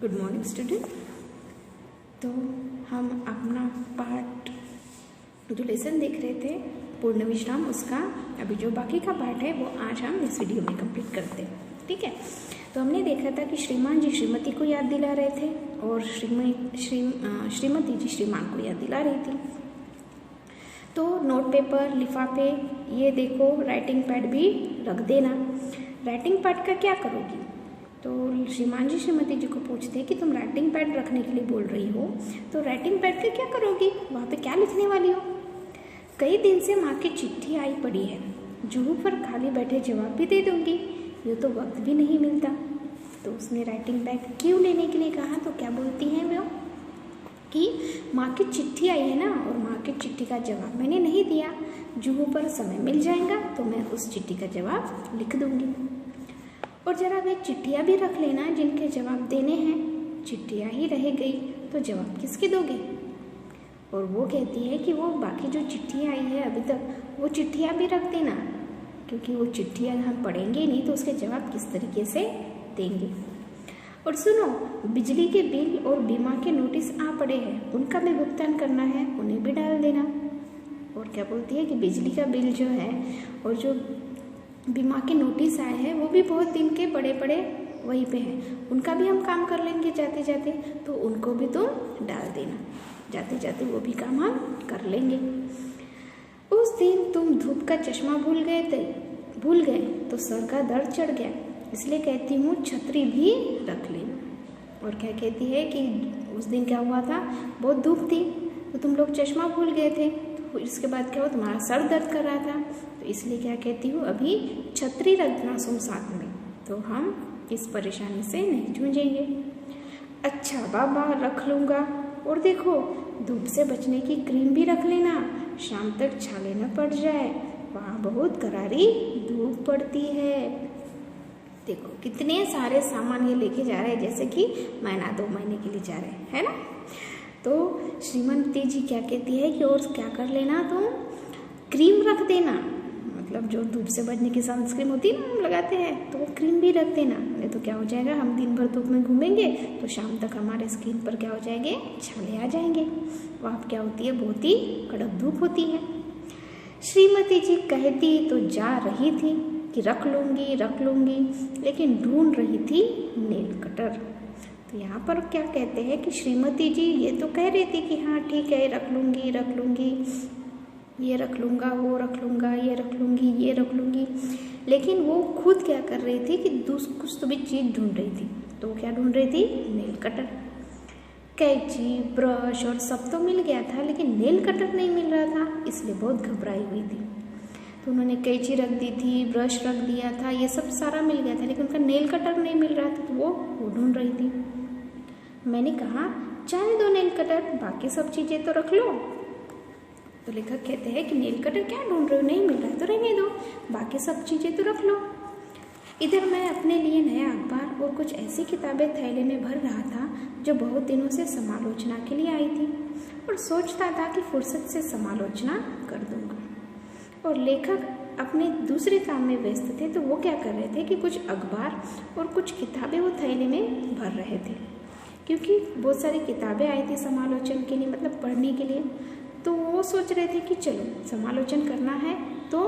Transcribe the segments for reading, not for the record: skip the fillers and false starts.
Good morning student. तो हम अपना पार्ट जो लेसन देख रहे थे पूर्ण विश्राम, उसका अभी जो बाकी का पार्ट है वो आज हम इस वीडियो में कंप्लीट करते हैं। ठीक है, तो हमने देखा था कि श्रीमान जी श्रीमती को याद दिला रहे थे और श्रीमती जी श्रीमान को याद दिला रही थी। तो नोट पेपर, लिफाफे, ये देखो राइटिंग पैड भी रख देना। राइटिंग पैड का क्या करोगी? तो श्रीमान जी श्रीमती जी को पूछते हैं कि तुम राइटिंग पैड रखने के लिए बोल रही हो, तो राइटिंग पैड का क्या करोगी? वहाँ पे क्या लिखने वाली हो? कई दिन से माँ की चिट्ठी आई पड़ी है, जुहू पर खाली बैठे जवाब भी दे दूंगी, ये तो वक्त भी नहीं मिलता। तो उसने राइटिंग पैड क्यों लेने के लिए कहा, तो क्या बोलती हैं वो कि माँ की चिट्ठी आई है ना, और माँ की चिट्ठी का जवाब मैंने नहीं दिया, जुहू पर समय मिल जाएगा तो मैं उस चिट्ठी का जवाब लिख दूंगी। और जरा वे चिट्ठियाँ भी रख लेना जिनके जवाब देने हैं, चिट्ठियाँ ही रह गई तो जवाब किसके दोगे? और वो कहती है कि वो बाकी जो चिट्ठियाँ आई है अभी तक, वो चिट्ठियाँ भी रख देना, क्योंकि वो चिट्ठियाँ हम पढ़ेंगे नहीं तो उसके जवाब किस तरीके से देंगे। और सुनो, बिजली के बिल और बीमा के नोटिस आ पड़े हैं, उनका भी भुगतान करना है, उन्हें भी डाल देना। और क्या बोलती है कि बिजली का बिल जो है और जो बीमा के नोटिस आए हैं वो भी बहुत दिन के पड़े पड़े वहीं पे हैं, उनका भी हम काम कर लेंगे जाते जाते, तो उनको भी तुम डाल देना, जाते जाते वो भी काम हम कर लेंगे। उस दिन तुम धूप का चश्मा भूल गए तो सर का दर्द चढ़ गया, इसलिए कहती हूँ छतरी भी रख लेना। और क्या कहती है कि उस दिन क्या हुआ था, बहुत धूप थी तो तुम लोग चश्मा भूल गए थे, तो इसके बाद क्या हुआ, तुम्हारा सर दर्द कर रहा था, तो इसलिए क्या कहती हूँ अभी छतरी रखना तुम साथ में, तो हम इस परेशानी से नहीं जूझेंगे। अच्छा बाबा, रख लूँगा। और देखो, धूप से बचने की क्रीम भी रख लेना, शाम तक छाले न पड़ जाए, वहाँ बहुत करारी धूप पड़ती है। देखो कितने सारे सामान ये लेके जा रहे हैं, जैसे कि महीना 2 महीने के लिए जा रहे हैं, है ना। तो श्रीमती जी क्या कहती है कि और क्या कर लेना, तुम क्रीम रख देना, मतलब जो धूप से बचने की सनस्क्रीन होती है ना हम लगाते हैं, तो वो क्रीम भी रख देना, नहीं तो क्या हो जाएगा, हम दिन भर धूप में घूमेंगे तो शाम तक हमारे स्किन पर क्या हो जाएंगे, छाले आ जाएंगे। वहाँ क्या होती है, बहुत ही कड़क धूप होती है। श्रीमती जी कहती तो जा रही थी कि रख लूँगी, लेकिन ढूंढ रही थी नेल कटर। तो यहाँ पर क्या कहते हैं कि श्रीमती जी ये तो कह रही थी कि हाँ ठीक है, रख लूँगी, ये रख लूँगा, वो रख लूँगा, ये रख लूँगी, ये रख लूँगी, लेकिन वो खुद क्या कर रही थी कि कुछ तो भी चीज़ ढूंढ रही थी। तो वो क्या ढूंढ रही थी, नेल कटर। कैंची, ब्रश और सब तो मिल गया था, लेकिन नेल कटर नहीं मिल रहा था, इसलिए बहुत घबराई हुई थी। तो उन्होंने कैंची रख दी थी, ब्रश रख दिया था, ये सब सारा मिल गया था, लेकिन उनका नेल कटर नहीं मिल रहा था, तो वो ढूंढ रही थी। मैंने कहा जाने दो नेल कटर, बाकी सब चीज़ें तो रख लो। तो लेखक कहते हैं कि नेल कटर क्या ढूंढ रहे हो, नहीं मिल रहा है तो रहने दो, बाकी सब चीज़ें तो रख लो। इधर मैं अपने लिए नया अखबार और कुछ ऐसी किताबें थैले में भर रहा था जो बहुत दिनों से समालोचना के लिए आई थी, और सोचता था कि फुर्सत से समालोचना कर दूंगा। और लेखक अपने दूसरे काम में व्यस्त थे, तो वो क्या कर रहे थे कि कुछ अखबार और कुछ किताबें वो थैले में भर रहे थे, क्योंकि बहुत सारी किताबें आई थी समालोचन के लिए, मतलब पढ़ने के लिए। तो वो सोच रहे थे कि चलो समालोचन करना है तो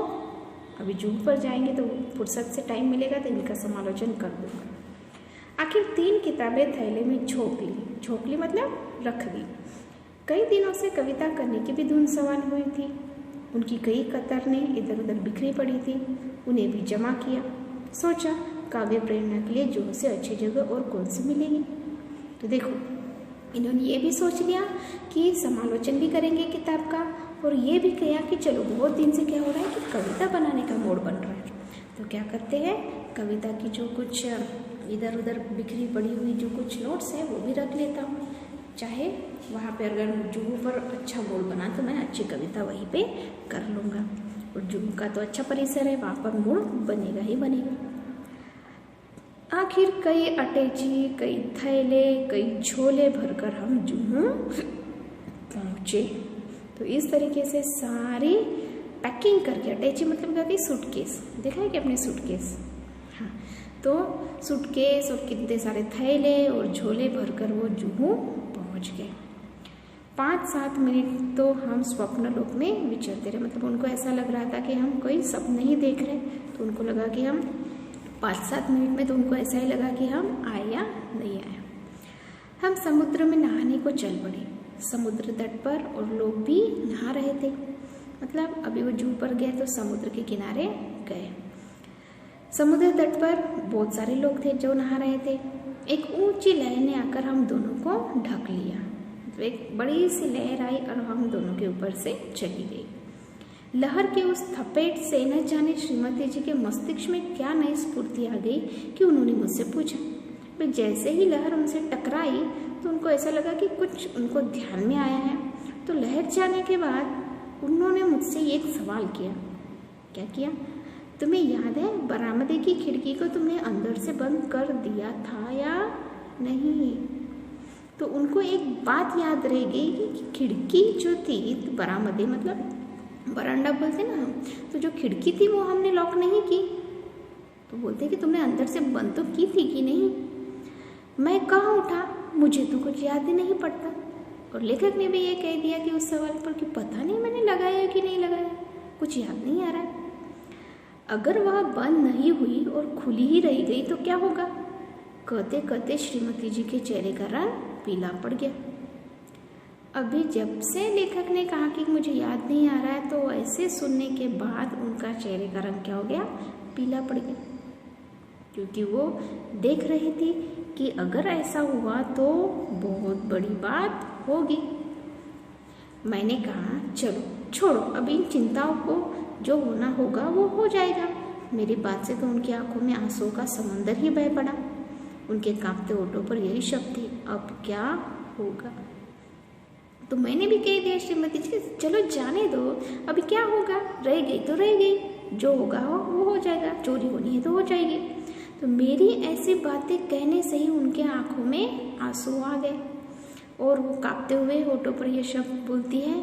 अभी जूहू पर जाएंगे तो फुर्सत से टाइम मिलेगा तो इनका समालोचन कर दूंगा। आखिर 3 किताबें थैले में झोंक ली मतलब रख दी। कई दिनों से कविता करने की भी धुन सवार हुई थी, उनकी कई कतरनें इधर उधर बिखरी पड़ी थी, उन्हें भी जमा किया। सोचा काव्य प्रेरणा के लिए जूहू से अच्छी जगह और कौन सी मिलेगी। तो देखो, इन्होंने ये भी सोच लिया कि समालोचन भी करेंगे किताब का, और ये भी किया कि चलो बहुत दिन से क्या हो रहा है कि कविता बनाने का मूड बन रहा है, तो क्या करते हैं, कविता की जो कुछ इधर उधर बिखरी पड़ी हुई जो कुछ नोट्स हैं वो भी रख लेता हूँ, चाहे वहाँ पे अगर जुहू पर अच्छा मूड बना तो मैं अच्छी कविता वहीं पे कर लूँगा, और जुहू का तो अच्छा परिसर है, वहाँ पर मूड बनेगा ही बनेगा। आखिर कई अटैची, कई थैले, कई झोले भरकर हम जूहू पहुँचे। तो इस तरीके से सारी पैकिंग करके, अटैची मतलब क्या होती है, सूटकेस, देखा है कि अपने सूटकेस, हाँ, तो सूटकेस और कितने सारे थैले और झोले भरकर वो जुहू पहुंच गए। 5-7 मिनट तो हम स्वप्न लोक में विचरते रहे, मतलब उनको ऐसा लग रहा था कि हम कोई सपने ही देख रहे। तो उनको लगा कि हम 5-7 मिनट में तो उनको ऐसा ही लगा कि हम आए या नहीं आए। हम समुद्र में नहाने को चल पड़े, समुद्र तट पर, और लोग भी नहा रहे थे। मतलब अभी वो जू पर गए तो समुद्र के किनारे गए। समुद्र तट पर बहुत सारे लोग थे जो नहा रहे थे। एक ऊंची लहर ने आकर हम दोनों को ढक लिया। तो एक बड़ी सी लहर आई और हम दोनों के ऊपर से चली गई। लहर के उस थपेट से न जाने श्रीमती जी के मस्तिष्क में क्या नई स्फूर्ति आ गई कि उन्होंने मुझसे पूछा। मैं जैसे ही लहर उनसे टकराई तो उनको ऐसा लगा कि कुछ उनको ध्यान में आया है। तो लहर जाने के बाद उन्होंने मुझसे एक सवाल किया। क्या किया? तुम्हें याद है बरामदे की खिड़की को तुमने अंदर से बंद कर दिया था या नहीं? तो उनको एक बात याद रह गई कि खिड़की जो थी, तो बरामदे मतलब बरामदा बोलते ना हम, तो जो खिड़की थी वो हमने लॉक नहीं की। तो बोलते कि तुमने अंदर से बंद तो की थी कि नहीं? मैं कहाँ उठा, मुझे तो कुछ याद ही नहीं पड़ता। और लेखक ने भी ये कह दिया कि उस सवाल पर कि पता नहीं मैंने लगाया कि नहीं लगाया, कुछ याद नहीं आ रहा है। अगर वह बंद नहीं हुई और खुली ही रह गई तो क्या होगा? कहते कहते श्रीमती जी के चेहरे का रंग पीला पड़ गया। अभी जब से लेखक ने कहा कि मुझे याद नहीं आ रहा है, तो ऐसे सुनने के बाद उनका चेहरे का रंग क्या हो गया? पीला पड़ गया, क्योंकि वो देख रही थी कि अगर ऐसा हुआ तो बहुत बड़ी बात होगी। मैंने कहा चलो छोड़ो, अब इन चिंताओं को, जो होना होगा वो हो जाएगा। मेरी बात से तो उनकी आंखों में आंसुओं का समंदर ही बह पड़ा। उनके कांपते होठों पर यही शब्द थे, अब क्या होगा? तो मैंने भी कह दिया श्रीमती जी, चलो जाने दो, अभी क्या होगा, रह गई तो रह गई, जो होगा वो हो जाएगा, चोरी होनी है तो हो जाएगी। तो मेरी ऐसी बातें कहने से ही उनके आंखों में आंसू आ गए और वो कांपते हुए होठों पर ये शब्द बोलती है,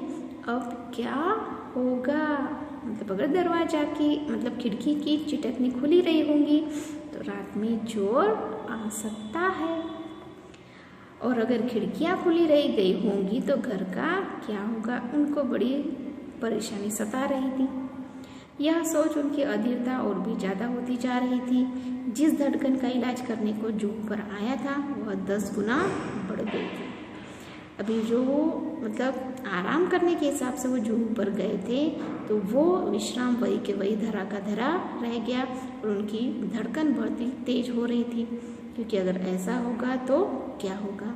अब क्या होगा? मतलब अगर दरवाजा की, मतलब खिड़की की चिटकनी खुली रही होंगी तो रात में चोर आ सकता है, और अगर खिड़कियां खुली रह गई होंगी तो घर का क्या होगा? उनको बड़ी परेशानी सता रही थी। यह सोच उनकी अधीरता और भी ज़्यादा होती जा रही थी। जिस धड़कन का इलाज करने को जू पर आया था वह 10 गुना बढ़ गई थी। अभी जो मतलब आराम करने के हिसाब से वो जू पर गए थे, तो वो विश्राम वही के वही धरा का धरा रह गया और उनकी धड़कन बढ़ती तेज हो रही थी, क्योंकि अगर ऐसा होगा तो क्या होगा?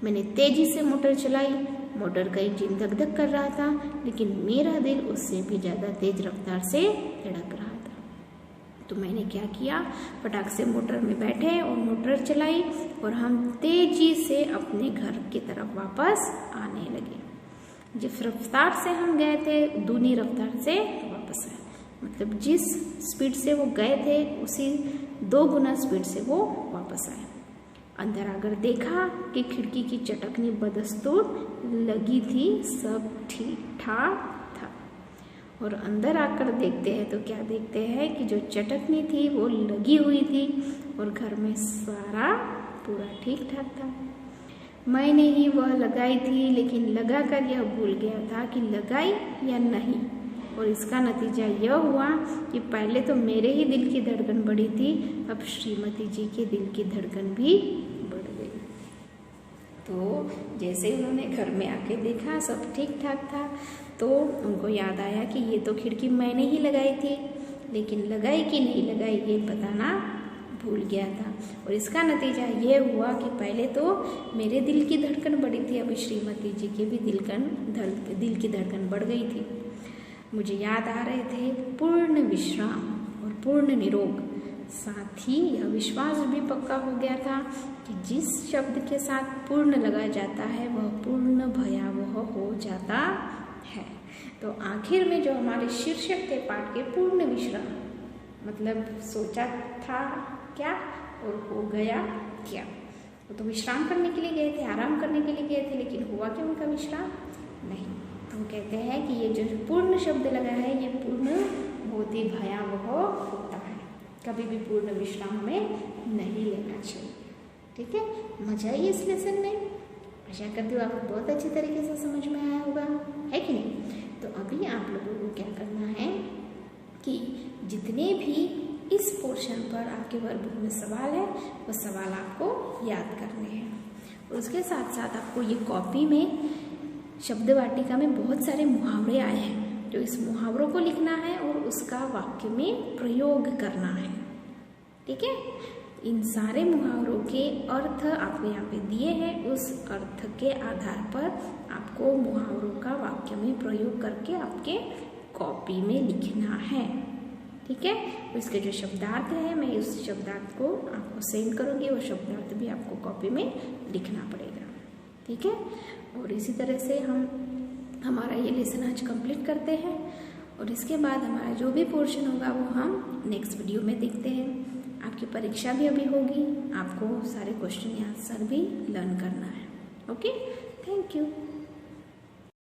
मैंने तेजी से मोटर चलाई। मोटर का इंजन धक धक कर रहा था, लेकिन मेरा दिल उससे भी ज़्यादा तेज रफ्तार से धड़क रहा था। तो मैंने क्या किया, फटाक से मोटर में बैठे और मोटर चलाई और हम तेजी से अपने घर की तरफ वापस आने लगे। जिस रफ्तार से हम गए थे दूनी रफ्तार से वापस आए, मतलब जिस स्पीड से वो गए थे उसी 2 गुना स्पीड से वो वापस आए। अंदर आकर देखा कि खिड़की की चटकनी बदस्तूर लगी थी, सब ठीक ठाक था। और अंदर आकर देखते हैं तो क्या देखते हैं कि जो चटकनी थी वो लगी हुई थी और घर में सारा पूरा ठीक ठाक था। मैंने ही वह लगाई थी, लेकिन लगा कर यह भूल गया था कि लगाई या नहीं, और इसका नतीजा यह हुआ कि पहले तो मेरे ही दिल की धड़कन बढ़ी थी, अब श्रीमती जी के दिल की धड़कन भी बढ़ गई। तो जैसे उन्होंने घर में आके देखा सब ठीक ठाक था, तो उनको याद आया कि ये तो खिड़की मैंने ही लगाई थी, लेकिन लगाई कि नहीं लगाई ये बताना भूल गया था। और इसका नतीजा ये हुआ कि पहले तो मेरे दिल की धड़कन बढ़ी थी, अभी श्रीमती जी की भी दिल की धड़कन बढ़ गई थी। मुझे याद आ रहे थे पूर्ण विश्राम और पूर्ण निरोग। साथ ही यह विश्वास भी पक्का हो गया था कि जिस शब्द के साथ पूर्ण लगा जाता है वह पूर्ण भयावह हो जाता है। तो आखिर में जो हमारे शीर्षक थे पाठ के पूर्ण विश्राम, मतलब सोचा था क्या और हो गया क्या। वो तो विश्राम करने के लिए गए थे, आराम करने के लिए गए थे, लेकिन हुआ क्या उनका विश्राम? नहीं। हम कहते हैं कि ये जो पूर्ण शब्द लगा है ये पूर्ण बहुत ही भयावह होता है। कभी भी पूर्ण विश्राम हमें नहीं लेना चाहिए। ठीक है, मजा आई इस लेसन में। आशा करती हूँ आपको बहुत अच्छी तरीके से समझ में आया होगा, है कि नहीं। तो अभी आप लोगों को क्या करना है कि जितने भी इस पोर्शन पर आपके वर्कबुक में सवाल है वो सवाल आपको याद करने हैं। और उसके साथ साथ आपको ये कॉपी में शब्द वाटिका में बहुत सारे मुहावरे आए हैं, तो इस मुहावरों को लिखना है और उसका वाक्य में प्रयोग करना है। ठीक है, इन सारे मुहावरों के अर्थ आपको यहाँ पे दिए हैं, उस अर्थ के आधार पर आपको मुहावरों का वाक्य में प्रयोग करके आपके कॉपी में लिखना है। ठीक है, इसके जो शब्दार्थ है मैं उस शब्दार्थ को आपको सेंड करूँगी, वो शब्दार्थ भी आपको कॉपी में लिखना पड़ेगा। ठीक है, और इसी तरह से हम हमारा ये लेसन आज कंप्लीट करते हैं और इसके बाद हमारा जो भी पोर्शन होगा वो हम नेक्स्ट वीडियो में देखते हैं। आपकी परीक्षा भी अभी होगी, आपको सारे क्वेश्चन आंसर भी लर्न करना है। Okay, thank you.